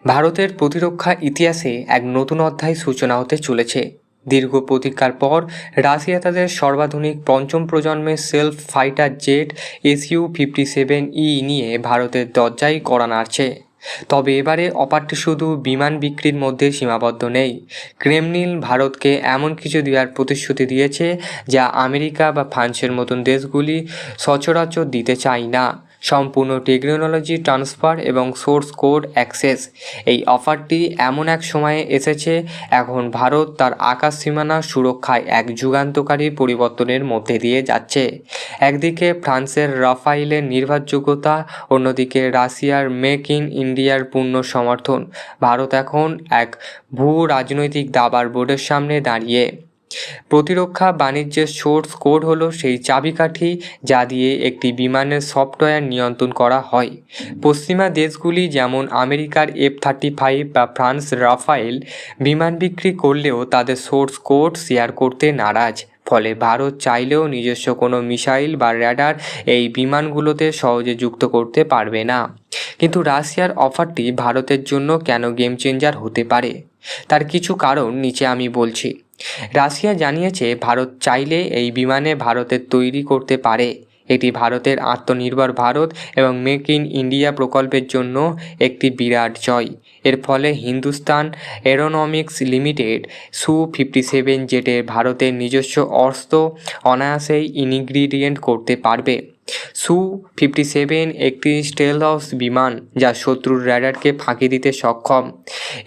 ভারতের প্রতিরক্ষা ইতিহাসে এক নতুন অধ্যায় সূচনা হতে চলেছে। দীর্ঘ প্রতীক্ষার পর রাশিয়া তাদের সর্বাধুনিক পঞ্চম প্রজন্মের সেলফ ফাইটার জেট Su-57E নিয়ে ভারতের দরজায় কড়া নাড়ছে। তবে এবারে অফারটি শুধু বিমান বিক্রির মধ্যে সীমাবদ্ধ নেই। ক্রেমলিন ভারতকে এমন কিছু দেওয়ার প্রতিশ্রুতি দিয়েছে যা আমেরিকা বা ফ্রান্সের মতন দেশগুলি সচরাচর দিতে চায় না। সম্পূর্ণ টেকনোলজি ট্রান্সফার এবং সোর্স কোড অ্যাক্সেস। এই অফারটি এমন এক সময়ে এসেছে এখন ভারত তার আকাশ সীমানা সুরক্ষায় এক যুগান্তকারী পরিবর্তনের মধ্যে দিয়ে যাচ্ছে। একদিকে ফ্রান্সের রাফাইলের নির্ভরযোগ্যতা, অন্যদিকে রাশিয়ার মেক ইন ইন্ডিয়ার পূর্ণ সমর্থন। ভারত এখন এক ভূ রাজনৈতিক দাবার বোর্ডের সামনে দাঁড়িয়ে। প্রতিরক্ষা বাণিজ্যের সোর্স কোড হলো সেই চাবিকাঠি যা দিয়ে একটি বিমানের সফটওয়্যার নিয়ন্ত্রণ করা হয়। পশ্চিমা দেশগুলি যেমন আমেরিকার F-35 বা ফ্রান্স রাফায়েল বিমান বিক্রি করলেও তাদের সোর্স কোড শেয়ার করতে নারাজ। ফলে ভারত চাইলেও নিজস্ব কোনো মিসাইল বা র্যাডার এই বিমানগুলোতে সহজে যুক্ত করতে পারবে না। কিন্তু রাশিয়ার অফারটি ভারতের জন্য কেন গেম চেঞ্জার হতে পারে তার কিছু কারণ নিচে আমি বলছি। রাশিয়া জানিয়েছে ভারত চাইলে এই বিমানে ভারতের তৈরি করতে পারে। এটি ভারতের আত্মনির্ভর ভারত এবং মেক ইন ইন্ডিয়া প্রকল্পের জন্য একটি বিরাট জয়। এর ফলে হিন্দুস্তান এরোনমিক্স লিমিটেড Su-57 জেটের ভারতের নিজস্ব অস্ত্র অনায়াসেই ইনগ্রিডিয়েন্ট করতে পারবে। Su-57 একটি স্টেলথ বিমান যা শত্রুর র্যাডারকে ফাঁকি দিতে সক্ষম।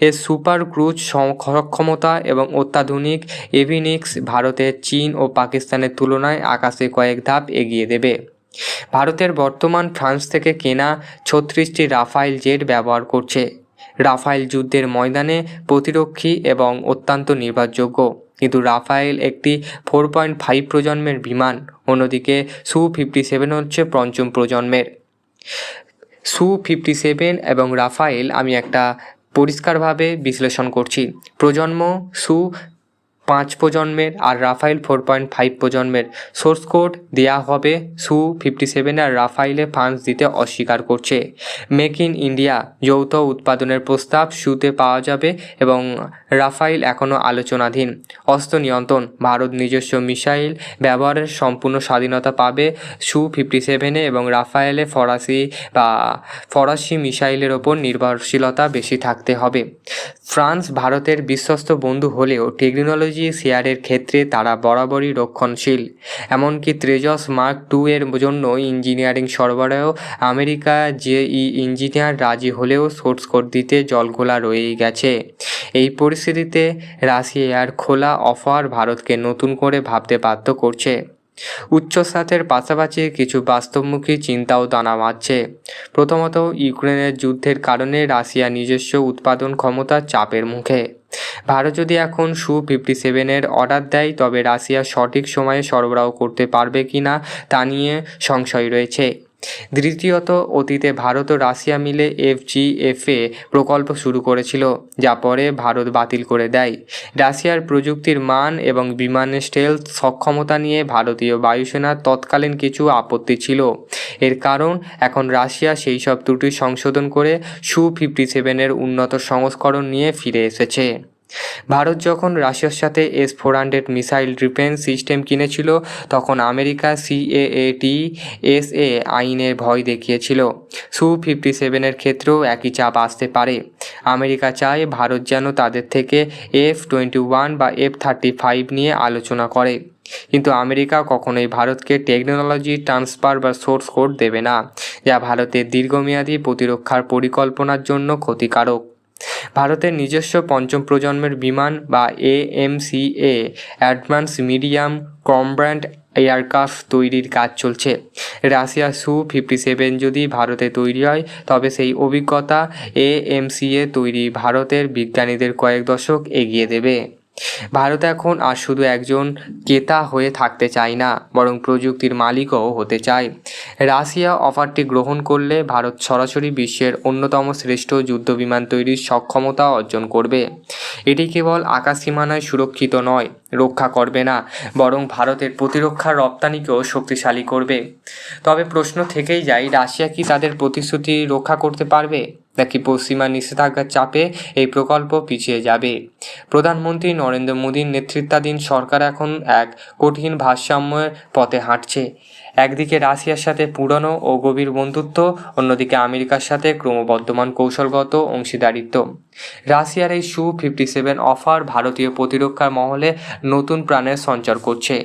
এর সুপার ক্রুজ সক্ষমতা এবং অত্যাধুনিক এভিনিক্স ভারতের চীন ও পাকিস্তানের তুলনায় আকাশে কয়েক ধাপ এগিয়ে দেবে। ভারতের বর্তমান ফ্রান্স থেকে কেনা 36টি রাফাইল জেট ব্যবহার করছে। রাফাইল যুদ্ধের ময়দানে প্রতিরক্ষী এবং অত্যন্ত নির্ভরযোগ্য, কিন্তু রাফায়েল একটি 4.5 প্রজন্মের বিমান। অন্যদিকে Su-57 হচ্ছে পঞ্চম প্রজন্মের। Su-57 এবং রাফায়েল আমি একটা পরিষ্কারভাবে বিশ্লেষণ করছি। প্রজন্ম সু 5 প্রজন্মের আর রাফায়েল 4.5 প্রজন্মের। সোর্স কোড দেয়া হবে Su-57 আর রাফায়েলে ফান্ডস দিতে অস্বীকার করছে। মেক ইন ইন্ডিয়া যৌথ উৎপাদনের প্রস্তাব সুতে পাওয়া যাবে এবং রাফায়েল এখনও আলোচনাধীন। অস্ত্র নিয়ন্ত্রণ ভারত নিজস্ব মিসাইল ব্যবহারের সম্পূর্ণ স্বাধীনতা পাবে Su-57 এবং রাফায়েলে ফরাসি মিসাইলের ওপর নির্ভরশীলতা বেশি থাকতে হবে। ফ্রান্স ভারতের বিশ্বস্ত বন্ধু হলেও টেকনোলজি শেয়ারের ক্ষেত্রে তারা বরাবরই রক্ষণশীল। এমনকি তেজস মার্ক 2 এর জন্য ইঞ্জিনিয়ারিং সরবরাহ আমেরিকা ইঞ্জিনিয়ার রাজি হলেও সোর্স কোড দিতে জলঘোলা রয়েই গেছে। এই পরিস্থিতিতে রাশিয়ার খোলা অফার ভারতকে নতুন করে ভাবতে বাধ্য করছে। উচ্চস্বাদের পাশাপাশি কিছু বাস্তবমুখী চিন্তাও দানা বাঁধছে। প্রথমত, ইউক্রেনের যুদ্ধের কারণে রাশিয়া নিজস্ব উৎপাদন ক্ষমতার চাপের মুখে। ভারত যদি এখন Su-57 এর অর্ডার দেয় তবে রাশিয়া সঠিক সময়ে সরবরাহ করতে পারবে কি না তা নিয়ে সংশয় রয়েছে। দ্বিতীয়ত, অতীতে ভারত ও রাশিয়া মিলে FGFA প্রকল্প শুরু করেছিল, যা পরে ভারত বাতিল করে দেয়। রাশিয়ার প্রযুক্তির মান এবং বিমানের স্টেলথ সক্ষমতা নিয়ে ভারতীয় বায়ুসেনার তৎকালীন কিছু আপত্তি ছিল। এর কারণ এখন রাশিয়া সেই সব ত্রুটি সংশোধন করে Su-57 এর উন্নত সংস্করণ নিয়ে ফিরে এসেছে। ভারত যখন রাশিয়ার সাথে S-400 মিসাইল ডিফেন্স সিস্টেম কিনেছিল তখন আমেরিকা CAATSA আইনের ভয় দেখিয়েছিল। Su-57 এর ক্ষেত্রেও একই চাপ আসতে পারে। আমেরিকা চায় ভারত যেন তাদের থেকে F-21 বা F-35 নিয়ে আলোচনা করে, কিন্তু আমেরিকা কখনোই ভারতকে টেকনোলজি ট্রান্সফার বা সোর্স কোড দেবে না, যা ভারতের দীর্ঘমেয়াদী প্রতিরক্ষার পরিকল্পনার জন্য ক্ষতিকারক। ভারতের নিজস্ব পঞ্চম প্রজন্মের বিমান বা AMCA advance medium combat aircraft তৈরির কাজ চলছে। রাশিয়ার Su-57 যদি ভারতে তৈরি হয় তবে সেই অভিজ্ঞতা AMCA তৈরি ভারতের বিজ্ঞানীদের কয়েক দশক এগিয়ে দেবে। ভারত এখন আর শুধু একজন ক্রেতা হয়ে থাকতে চায় না, বরং প্রযুক্তির মালিকও হতে চায়। রাশিয়া অফারটি গ্রহণ করলে ভারত সরাসরি বিশ্বের অন্যতম শ্রেষ্ঠ যুদ্ধবিমান তৈরির সক্ষমতা অর্জন করবে। এটি কেবল আকাশ সীমানায় সুরক্ষিত নয়, রক্ষা করবে না, বরং ভারতের প্রতিরক্ষার রপ্তানিকেও শক্তিশালী করবে। তবে প্রশ্ন থেকেই যায়, রাশিয়া কি তাদের প্রতিশ্রুতি রক্ষা করতে পারবে? নাকি পশ্চিমা নিষেধাজ্ঞার চাপে এই প্রকল্প পিছিয়ে যাবে? প্রধানমন্ত্রী নরেন্দ্র মোদীর নেতৃত্বাধীন সরকার এখন এক কঠিন ভারসাম্যের পথে হাঁটছে। একদিকে রাশিয়ার সাথে পুরনো ও গভীর বন্ধুত্ব, অন্যদিকে আমেরিকার সাথে ক্রমবর্ধমান কৌশলগত অংশীদারিত্ব। রাশিয়ার এই Su-57 অফার ভারতীয় প্রতিরক্ষার মহলে নতুন প্রাণের সঞ্চার করছে।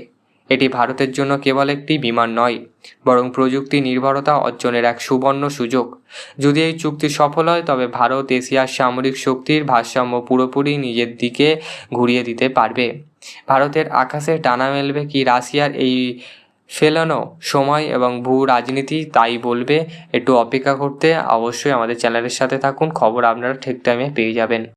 এটি ভারতের জন্য কেবল একটি বিমান নয়, বরং প্রযুক্তি নির্ভরতা অর্জনের এক সুবর্ণ সুযোগ। যদি এই চুক্তি সফল হয়, তবে ভারত এশিয়ার সামরিক শক্তির ভারসাম্য পুরোপুরি নিজের দিকে ঘুরিয়ে দিতে পারবে। ভারতের আকাশে ডানা মেলবে কি রাশিয়ার এই ফেলানো সময় এবং ভূ রাজনীতি তাই বলবে। একটু অপেক্ষা করতে অবশ্যই আমাদের চ্যানেলের সাথে থাকুন, খবর আপনারা ঠিক টাইমে পেয়ে যাবেন।